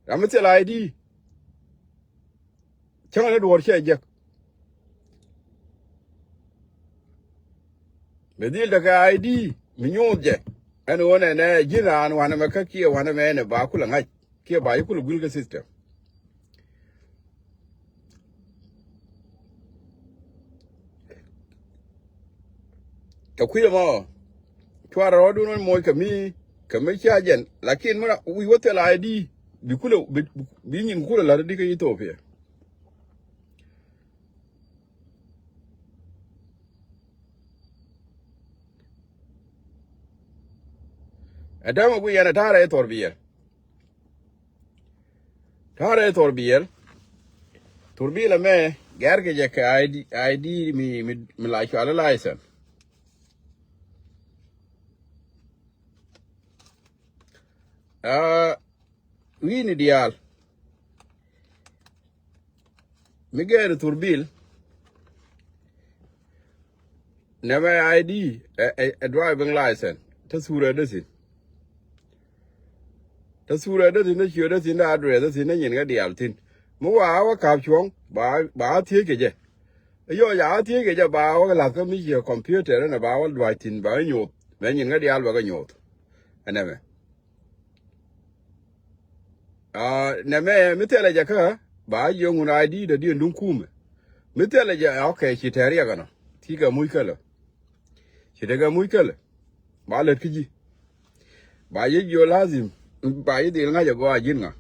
Amatel ID. Chang it war share jack. Medil the ID. Minyon jack. And one and a jina and one of a kaki, one of a bakul and I care by your Gulga system. A queer more. Twara Rodun and Moika me, Kamichajan, like in we will tell ID. Being in Kula Ladika Ethiopia. A dame we and a tare or beer. Tare or beer. Turbila me, Gargajak ID me like a license. We need the Miguel Turbil. Never ID a driving license. That's who I does it. That's who I does in the show, that's in the address, that's in the yin at the altin. More our capture by take it. Yo, ya take it about like a your computer and about writing by you when you get the albaga note. And never. Neme, Mitella Jacka, by young ID the dear Dunkum. Mitella Jacka, okay, she terriagana. Tika Muikala. She take a Muikala. Ballet Kiji. By your lazim. By the Langa go a jinga.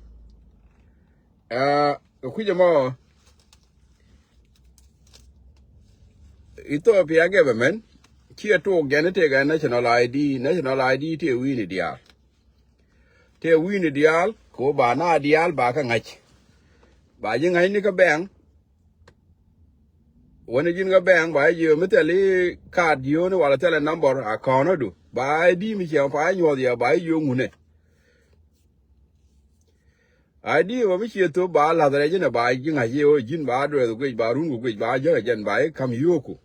Kujamo Ethiopia government. Cheer to genetic and national ID to win it, dear. Te win it, dear. Ko ba na dial ba ka ngach ba yin ai ni ka bang woni jin ga bang ba yo metali card yo ni wala tele number account do ba di mi che fa nyo dia ba yo ngune ID wa mi che to ba la dare jin ba yin ai yo jin ba do ko ba run ko ba je jen ba kam yo ko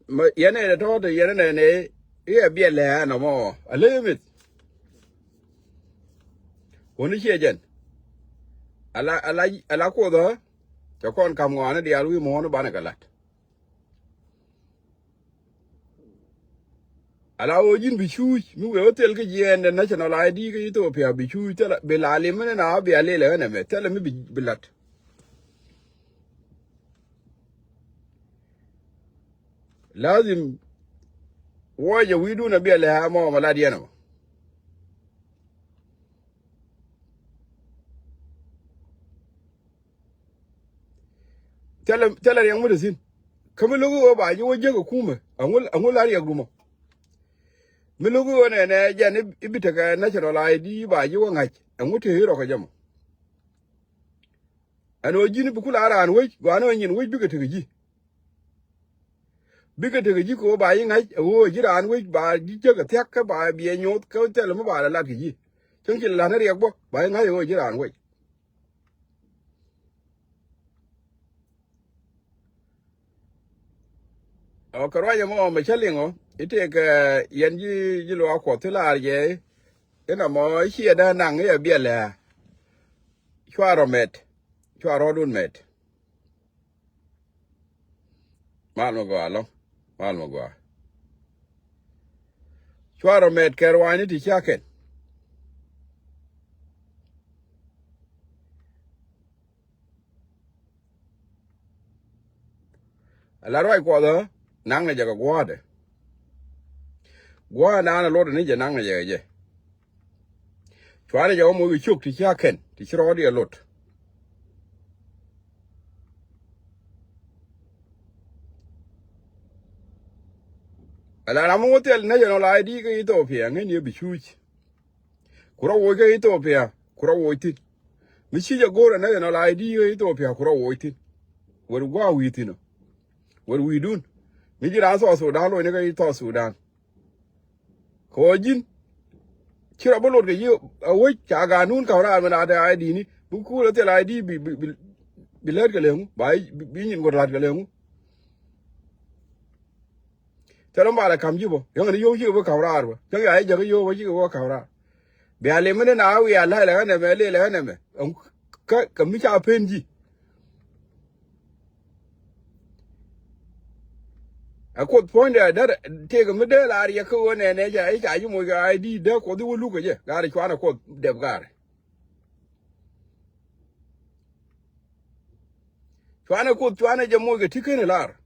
ma yene to de yene ne yeah, be a land no more. A limit. Only here, Jen. I like quarter. The corn come on, the Alui Mono Banagalat. Allow you be huge. You will tell you and the national ID Ethiopia be huge. Tell Belalim and I'll be a little enemy. Tell me be blood. Lazim. Why we do not be a lamo maladiano? Tell her young medicine. Come a look over you will jug a kuma, and will lie a gumo. Milugu and a jan ibitaka natural ID by you and what a hero of jam. And O Jini Pukulara and which Guano in which bigger to the Bigger to the Jiko buying oh, Jiran which by Jig attack by being your coat tell him about a lucky. Chunky Lanaria book buying I oh Jiran which. O Karaya mo Michelingo, it take Yanji Jilo Quatilla ye in a more here than Nang a biela. Chuaromet, Chuarodun met. Malmogo. Malmogua. Chuaro met Carwine to jacket. A lot of quarter, Nanga Jagaguade. Guana a lot of Ninja Nanga Jagaje. Try to go movie chook to jacket, to show a lot. And I'm going to tell national ID Ethiopia, and you be huge. Kura Ethiopia, Kura waited. Michia go and national ID Ethiopia, Kura waited. What do we do? What do we do? Mijin also down when you get Sudan. Kojin Chirabolo, you awake Chaganoon Kara when other ID, Buku tell ID be let Galemu by being in Gorat Galemu. tero mala kam jibo yang ni yo ji bo kawrar bo yang ya je yo bo ji bo kawrar be ale mene na wi ala la ne me le la ne me ka mi cha penji akot point da te ga me de la ya ko ne ne ja ai ka ji mo ga ID da ko du lu ko je ga ri kwa na ko de gar Chwana ko chwana je mo ga tikene lar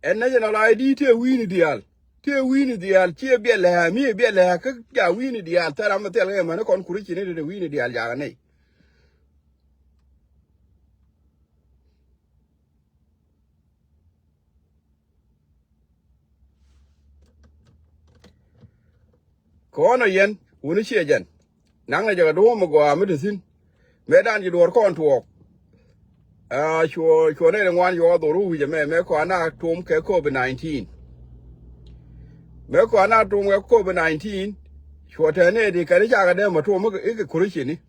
en national ID te wini dial che be la mi be la ka ja wini dial tara ma tel ga man kon kuri chine de wini dial ja ne ko no yen woni che jen nang na ja do mo go am de sin me dan ji dor kon tuok chuo ne ngwan yo do ru je me ko na tum ke COVID-19 me ko na tum ke COVID-19 chuo te ne di ka ri ja ga de mo to mo ke kuri chini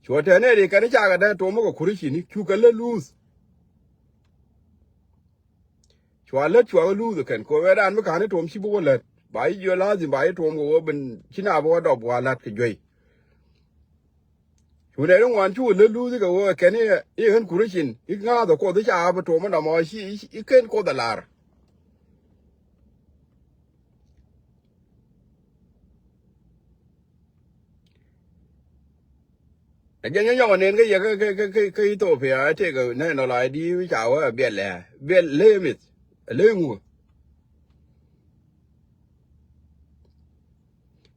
chuo te ne di ka ri ja ga de to mo ko kuri chini chu ka le lose chuo lu ken ko we dan me ka ne tum chi bo le bai yo la zi bai tum go ben china bo do bo lat ke joi chu ne ngwan chu le lu zi ga wo ke ne i hen kuri chin i nga do ko de cha ba to mo na mo shi i ken ko da lar Again, you know, and then cái tổ phí ấy thì cái này nó lại đi với cháu ở biệt lê mít lê ngủ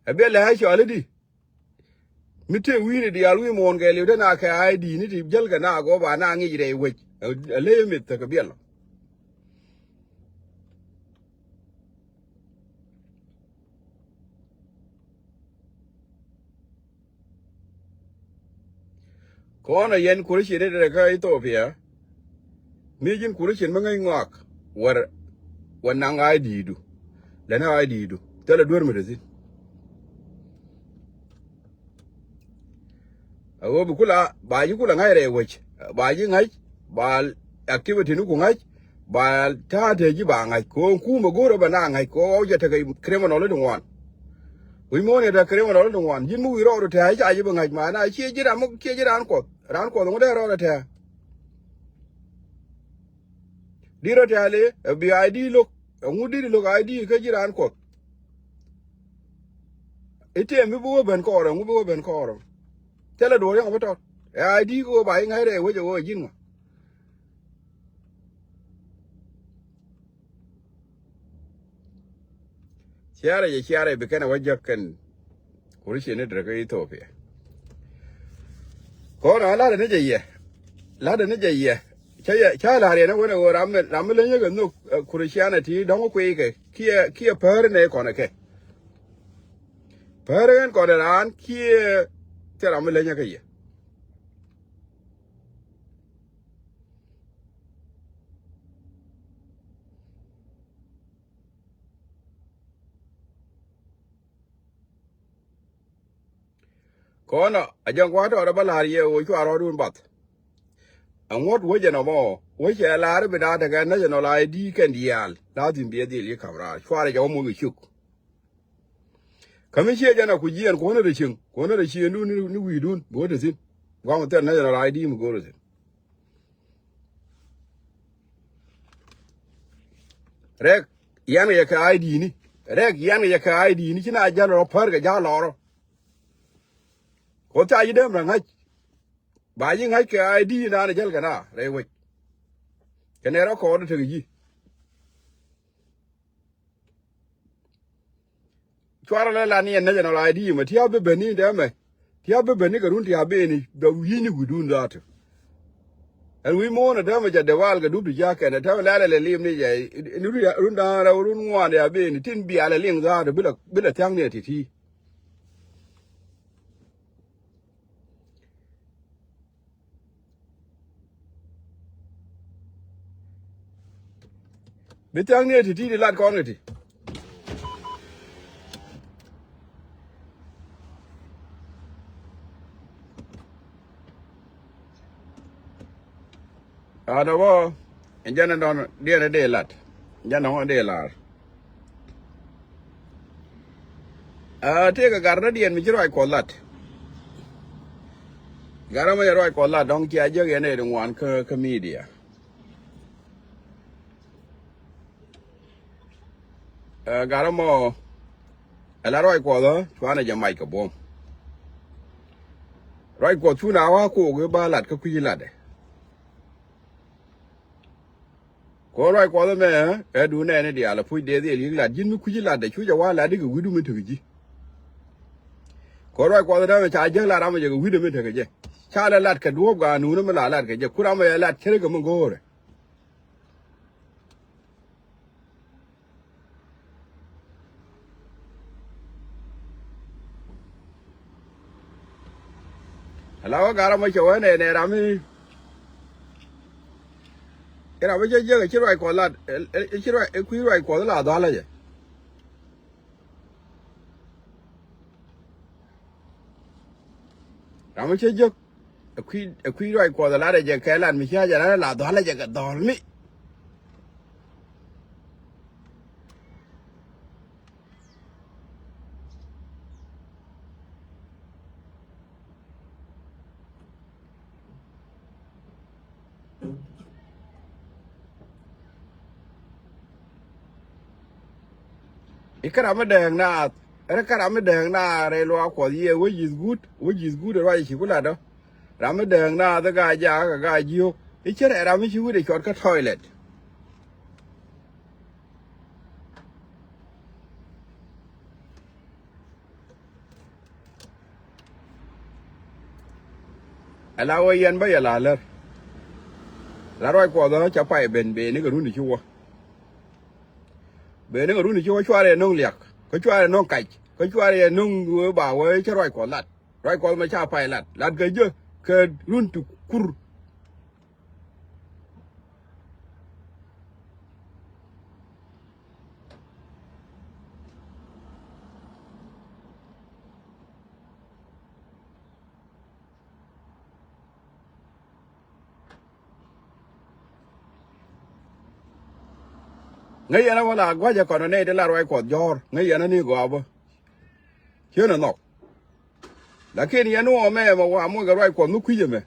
ở biệt lê hay cho lấy đi mít thế quý đi à lui mòn cái liều đó na cái ai đi nít thì dân cái na có bà na nghĩ đấy vậy lê mít thì cái biệt là có nó yên cúi chỉ để cái tổ phí á mi jin cúi chỉ mà ngay ngoạc war nang ai đi du là na ai đi du thế là đuổi mình rồi awo bu kula ba ji kula ngai re wech ba ji ngai ba activity nu ku ngai ba ta de ji ba ngai ko ku ma goro ba na ngai ko je ta kai criminal le dungwan wi mo ne da criminal le dungwan jin mu wi ro ta ja ji ba ngai ma na che ji da mu che ji ran ko ngo de ro ta di ro ta le bi ID lo ngu di lo ID ka ji ran ko ite mi bu ben ko ro ngu bu ben ko ro tela do yang beto ID ko ba ngai re wo je wo jin chiare be kana wajakan kurishi ne daga Ethiopia ko na la ne je cha la re na wona wo ram le ne no kurishiana ti don ko ke kia per ne ko ne ke per en ko ran kia te ram le ne ke ye ko na ajang wa to da bala ye wo chu aro dun bat angot wo je no mo wo che la re be da ga na je no la ID ken dial la din be di li kamra chware jo mo gi chuk kami che jana ku jian ko na de chin ko na de chi ni wi dun bo de sin wa mo te na je no la ID mo go de rek yan ye ka ID ni rek yan ye ka ID ni kina jalo par ga ja loro ko ta yi dem ran hai ba yin hai ka ID na ne jal kana re we kene ro ko de ji chwara la ni ne jalo ID ma ti abe beni de me ti abe beni ga run ti abe ni da yi ni gudun da to and we mo na da ma ja de wal ga du ja ka na ta la lim ni ja ni run da run wa de abe ni tin bi ala ling za da bila tang ne ti Betang near to the lad quantity. I don't know. And Jan on dear day lad. Jan on day lad. Take a garden and which I call that. Garama right call that donkey I jug and one media. Garamo a la right quarter, Twana Jamaica bomb. Right go 2 hours, go by lad, cookie lad. Go right quarter man, do any the other put there the lad, Jimmy Kuji lad, the Chuja while I dig a widow to go right quarter damage, I just let him a widow to Chala lad can do a numala lad, Kurama lad, Kerrigan go. Hello, Garama Joanne and Rami. Era bây giờ cái loại quả là cái loại quả là đó là gì? Ra bây giờ cái loại quả là gì cái là mình chơi giờ là đó là gì cái đó mi. Cái làm đèn na, cái làm đèn na, rồi lo quả gì, which is good rồi chỉ có là đó. Làm đèn na, cái gai nhiều, cái chuyện này làm chỉ có để chọn cái toilet. Alo yên bây giờ là rồi quả đó chả phải bền bền cái run đi chua. Bền cái run đi chua chua này nông liệt, cái chua này nông cày, cái chua này nông bảo với cái rồi quả mà chả phải lạt cái gì, cái run tu kur. Ngay anh em là quá giờ còn này để là rồi quả giò, ngay anh em gọi bơ, chứ nó nọc. Là khi này nó mẹ mà qua mua cái rồi quả nó quý gì mẹ,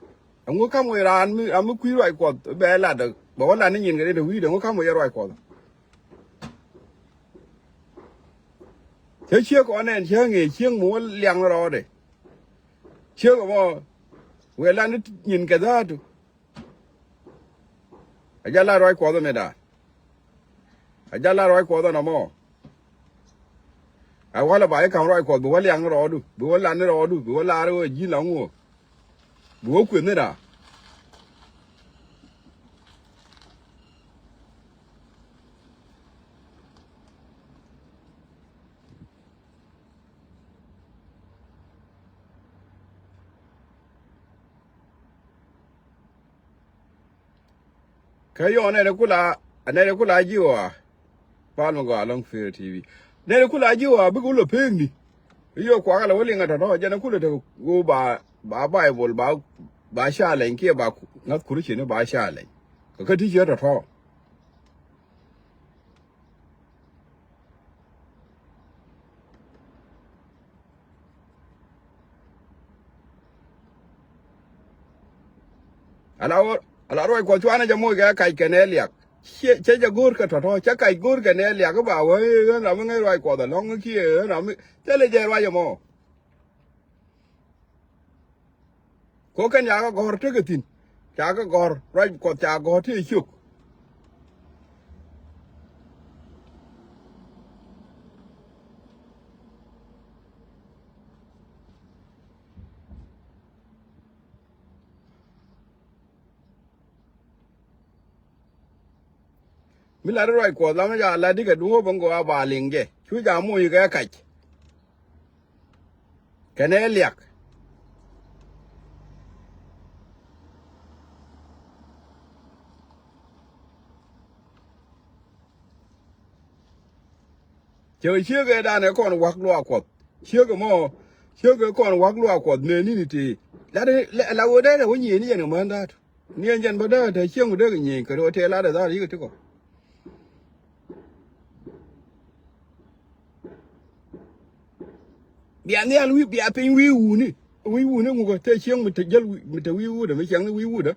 ông có cam người ra ăn quý rồi quả bé là được, bảo là nó nhìn cái đấy được quý được, ông có cam người rồi quả. Thế chưa có nên chưa nghề chưa muốn liang rồi đấy, chưa có mà, người là nó nhìn cái đó thôi, giờ là rồi quả đó mẹ đã. Aja la roi ko da na mo a wala ba ka roi ko bu wala yang ro du bu wala ne ro du bu wala ro ji la ngo bu ku ne da ka yo ne de kula ji wa pa no ga long fair tv ne de kula ji wa bu ko lo peng ni yo kwa ga lo le ngata no ja na kula de go ba bible ba sha len ke ba ngat kuru che ne ba sha len ka ti je da to ala roi ko chwana ja mo ga kai keneliak che ja gur ka to cha kai gur ka ne liak ba we na me ngai roi ko da long ki na me te le je roi mo ko kan ya ga gor te gatin cha ga gor roi ko cha go ti chuk mi la roi ko la me ja la di ka du bo ngo ba Lienge chu ja mo yi ga kai kene liak chờ chiếc cái đàn này còn quắc loa quật chiếc cái mò chiếc cái còn quắc loa quật nên đi thì là ở đây là có nhiều như vậy mà anh ta nhiều dân bên đó thì chiếc một đứa cái gì cái đồ thế là để ra đi cái chỗ bia này lui bia pin vi u này ngồi thế chiếc một thế vi u đó mấy chiếc nó vi u đó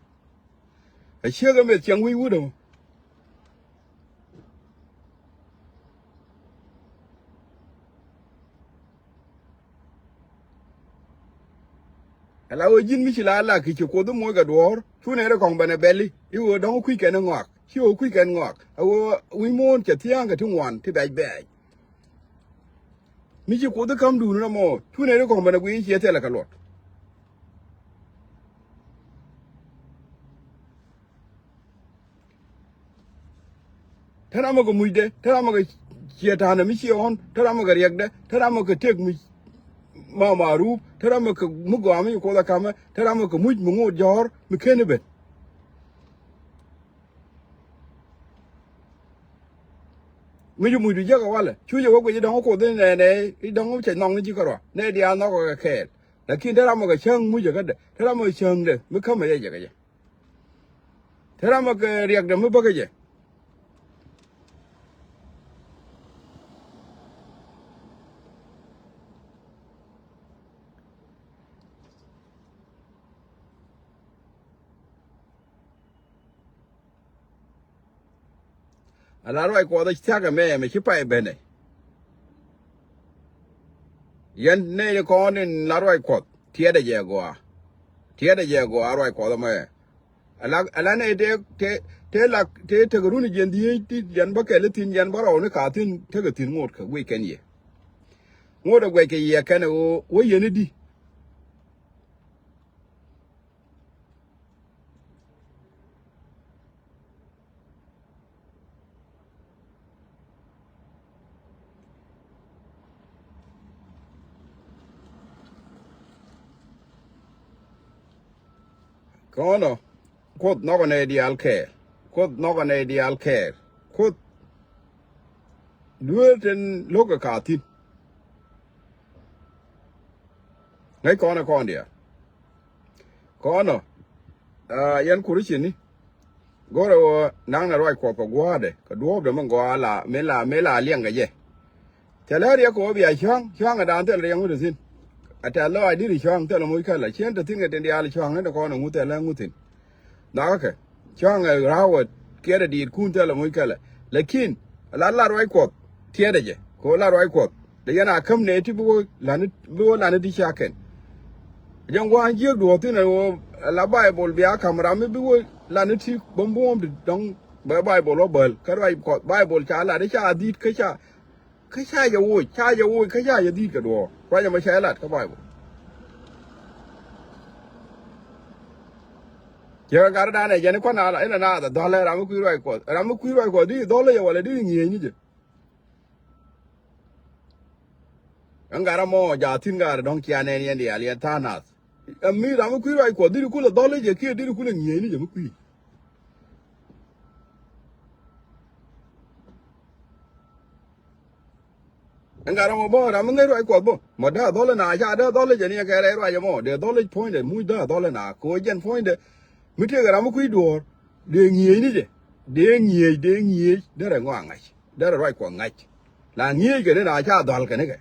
cái chiếc cái mấy chiếc vi u đó ala o jin mi chila ala ki ko do mo ga dor tu ne ko bana belli iwo don ku ke na ngak chi o ku ke ngak awo wi mon che tiang ga tu wan ti bai bai mi chi ko do kam du na mo tu ne ko bana wi che te la ka lot tara mo ko muide tara mo ko che ta na mi chi on tara mo ga riek de tara mo ko tek mi ma maru tara mo ko mugo ami ko da kama tara mo ko muj mo ngod jor mi kene bet mi ju muju jaga wala chu je ko je don ko de ne i don che nong ni ji ko ro ne dia no ko ke lakin tara mo ko chang muju ga de tara mo chang de mi kama ye je ga je tara mo ko riek de mi ba ga je ala roi ko da chaga me chi pai be ne yan ne ko ne la roi ko tie de je go roi ko da me ala ne te la te gru ni jen di ti yan ba ke le tin yan ba ro ne ka tin te ga tin ngot ka we ken ye ngot da we ke ye ken o we ye ne di ko no ko no ko ne di al ke ko no ko ne di al ke ko dueten lo ka tin ngai ko dia ko no yan ku ri ni goro nang na roi ko pa gwa de ka duob de man gwa la me la liang ga je tele ria ko bi a chang ga dan te riang u sin ata lo ai di chang te lo mu ka la chen te tin ga den dia la chang ne ko no mu te la ngu tin na ka chang ga rawat ke de di kun te lo mu ka la lakin la roi ko tie de je ko la roi ko de yana kam ne ti bu la ni di cha ken jang wa ji do tin la bible bi a kamera mi bi la ni ti bom de dong bible lo bel ka roi ko bible cha la de cha di ka cha ya wo ka cha ya di ka do kwa ya ma cha la ka bible ya ga da ne je ni ko na la ina na da dole ra mu ku roi ko di dole ya wala di ngi ni je an gara mo ja tin ga dong kia ne ni dia ali tanas mi ra mu ku roi ko di ku la dole je ki di ku la ngi ni je mu ku an gara mo bo ra mu ngai roi ko bo mo da dole na ja da dole je ni ga re roi mo de dole point de mu da dole na ko jen point de mi te ga mu ku do de ngi ni je de ngi de ra ngwa ngai de ra roi ko ngai la ngi ke na cha dal ke ne ke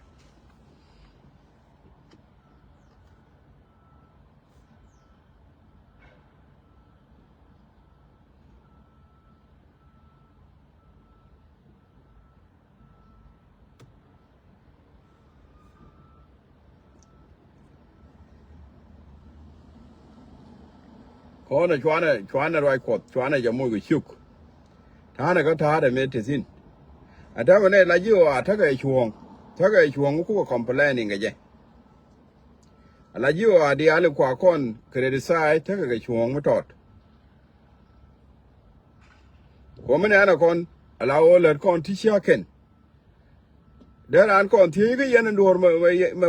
ko na chwana roi ko chwana ja mo ku chuk ta na ka ta de me te sin ata ne la ji wa ta ga chuong ku ko complaining ga je la ji wa di ale kwa kon criticize ta ga chuong mo tot ko me na kon ala o le kon ti sha ken de ran kon ti ga yen ndor ma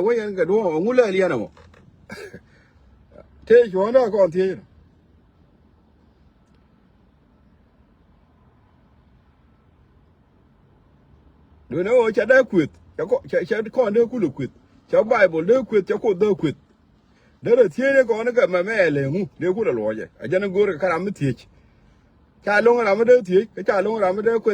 we yen ga do ngu le li na mo te chuong na kon ti do no cha da quit cha ko ne ku lu quit cha bible de quit cha ko de quit de tie ko ne ka ma me le mu de ku lo je a jana go ka ram tie cha lo ra ma de tie ka cha lo ra ma de ko